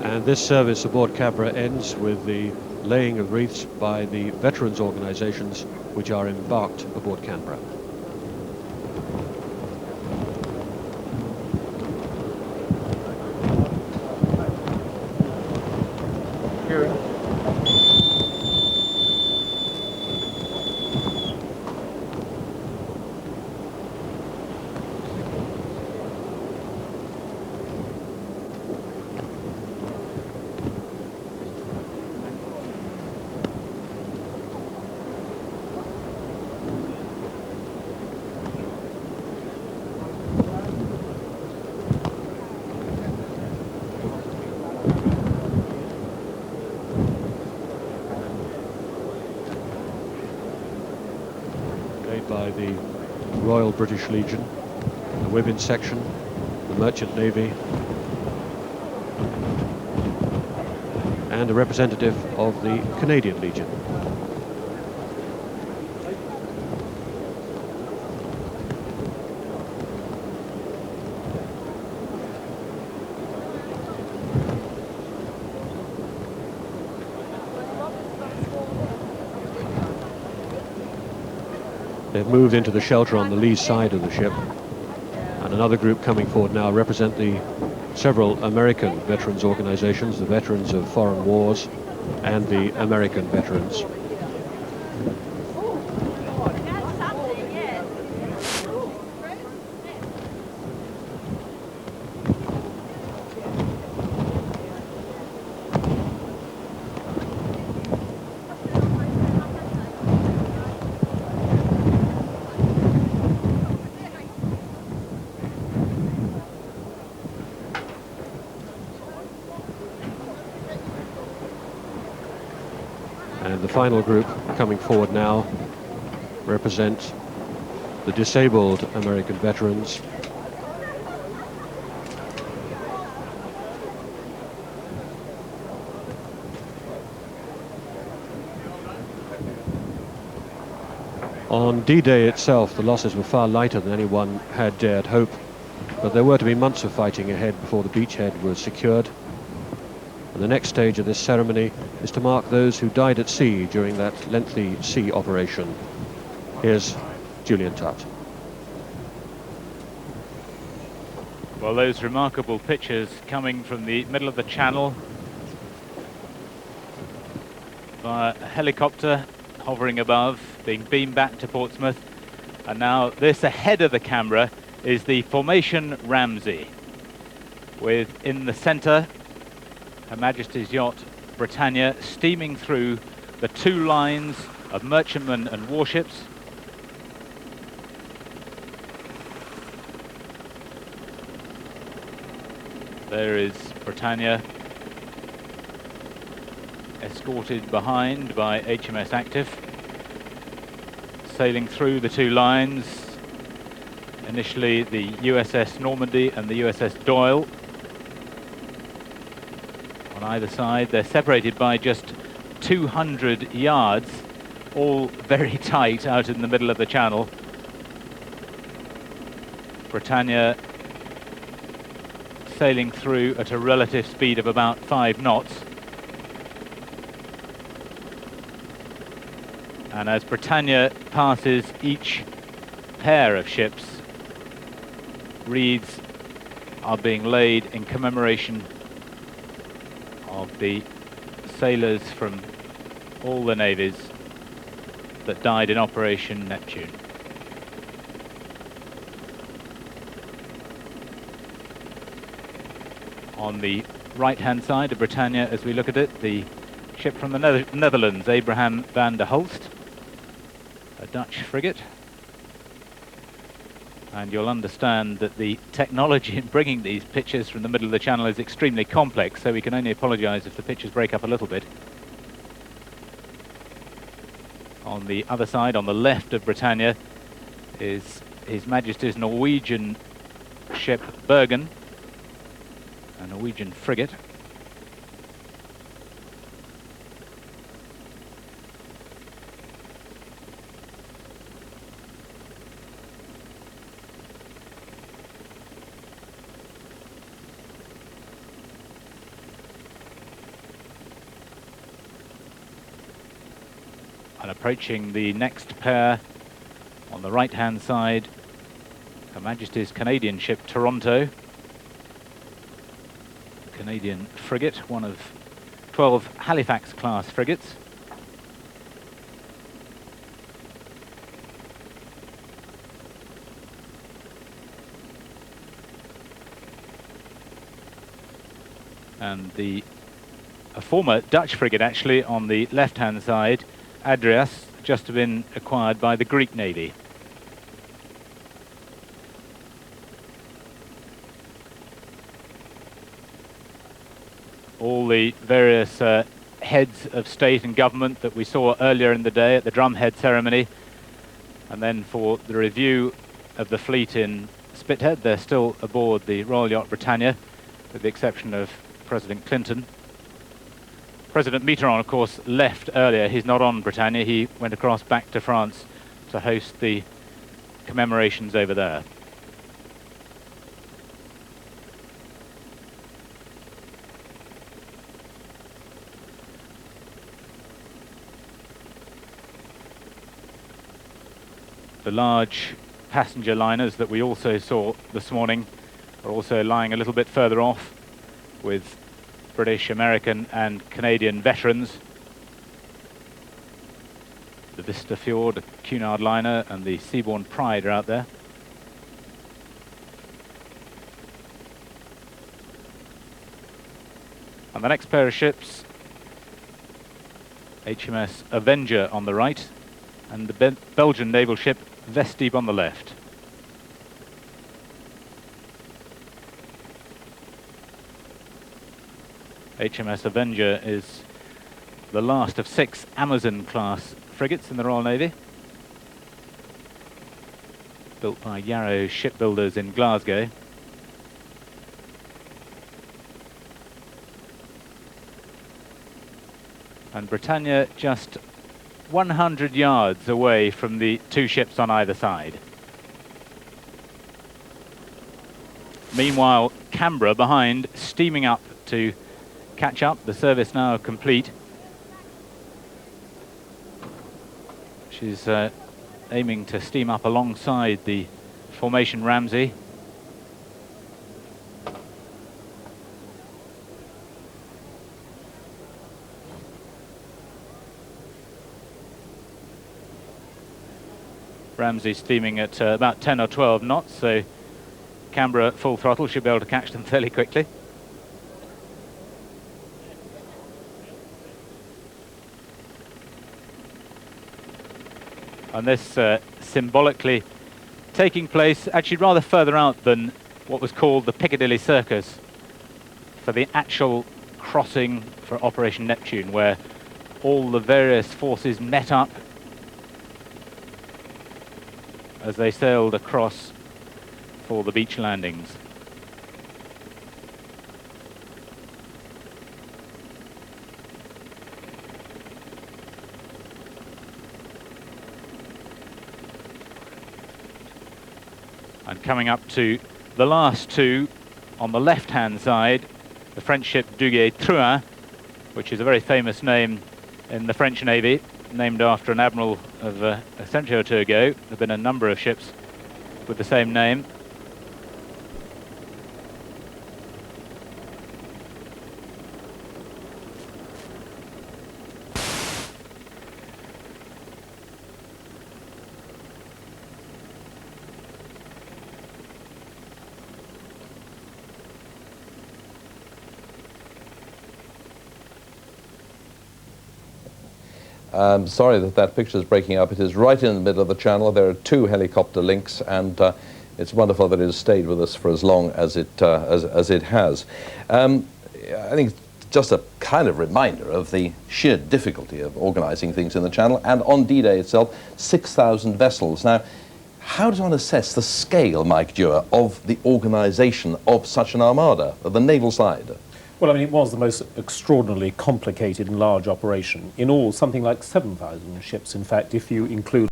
And this service aboard Cabra ends with the laying of wreaths by the veterans organisations which are embarked aboard Canberra. By the Royal British Legion, the Women's Section, the Merchant Navy, and a representative of the Canadian Legion. They've moved into the shelter on the lee side of the ship, and another group coming forward now represent the several American veterans organizations, the veterans of foreign wars and the American veterans. And the final group coming forward now represent the disabled American veterans. On D-Day itself, the losses were far lighter than anyone had dared hope, but there were to be months of fighting ahead before the beachhead was secured. And the next stage of this ceremony is to mark those who died at sea during that lengthy sea operation. Here's Julian Tutt. Well, those remarkable pictures coming from the middle of the channel via a helicopter hovering above, being beamed back to Portsmouth. And now this ahead of the camera is the formation Ramsey, with in the centre Her Majesty's yacht Britannia steaming through the two lines of merchantmen and warships. There is Britannia, escorted behind by HMS Active, sailing through the two lines. Initially the USS Normandy and the USS Doyle. On either side, they're separated by just 200 yards, all very tight out in the middle of the channel. Britannia sailing through at a relative speed of about 5 knots. And as Britannia passes each pair of ships, wreaths are being laid in commemoration of the sailors from all the navies that died in Operation Neptune. On the right-hand side of Britannia, as we look at it, the ship from the Netherlands, Abraham van der Hulst, a Dutch frigate. And you'll understand that the technology in bringing these pictures from the middle of the channel is extremely complex, so we can only apologise if the pictures break up a little bit. On the other side, on the left of Britannia, is His Majesty's Norwegian ship Bergen, a Norwegian frigate. And approaching the next pair on the right-hand side, Her Majesty's Canadian ship Toronto, a Canadian frigate, one of 12 Halifax-class frigates. And a former Dutch frigate, actually, on the left-hand side, Adrias, just been acquired by the Greek Navy. All the various heads of state and government that we saw earlier in the day at the drumhead ceremony, and then for the review of the fleet in Spithead, they're still aboard the Royal Yacht Britannia, with the exception of President Clinton. President Mitterrand, of course, left earlier. He's not on Britannia. He went across back to France to host the commemorations over there. The large passenger liners that we also saw this morning are also lying a little bit further off, with British, American and Canadian veterans. The Vista Fjord, a Cunard liner, and the Seabourn Pride are out there. And the next pair of ships, HMS Avenger on the right, and the Belgian naval ship Vestib on the left. HMS Avenger is the last of 6 Amazon-class frigates in the Royal Navy, built by Yarrow shipbuilders in Glasgow. And Britannia just 100 yards away from the 2 ships on either side. Meanwhile, Canberra behind, steaming up to catch up. The service now complete. She's aiming to steam up alongside the formation Ramsey. Ramsey steaming at about 10 or 12 knots, so Canberra at full throttle should be able to catch them fairly quickly. And this symbolically taking place actually rather further out than what was called the Piccadilly Circus, for the actual crossing for Operation Neptune, where all the various forces met up as they sailed across for the beach landings. And coming up to the last 2 on the left-hand side, the French ship Duguay-Trouin, which is a very famous name in the French Navy, named after an admiral of a century or 2 ago. There have been a number of ships with the same name. I'm sorry that picture is breaking up. It is right in the middle of the channel. There are 2 helicopter links, and it's wonderful that it has stayed with us for as long as it has. I think it's just a kind of reminder of the sheer difficulty of organising things in the channel, and on D-Day itself, 6,000 vessels. Now, how does one assess the scale, Mike Dewar, of the organisation of such an armada, of the naval side? Well, I mean, it was the most extraordinarily complicated and large operation. In all, something like 7,000 ships, in fact, if you include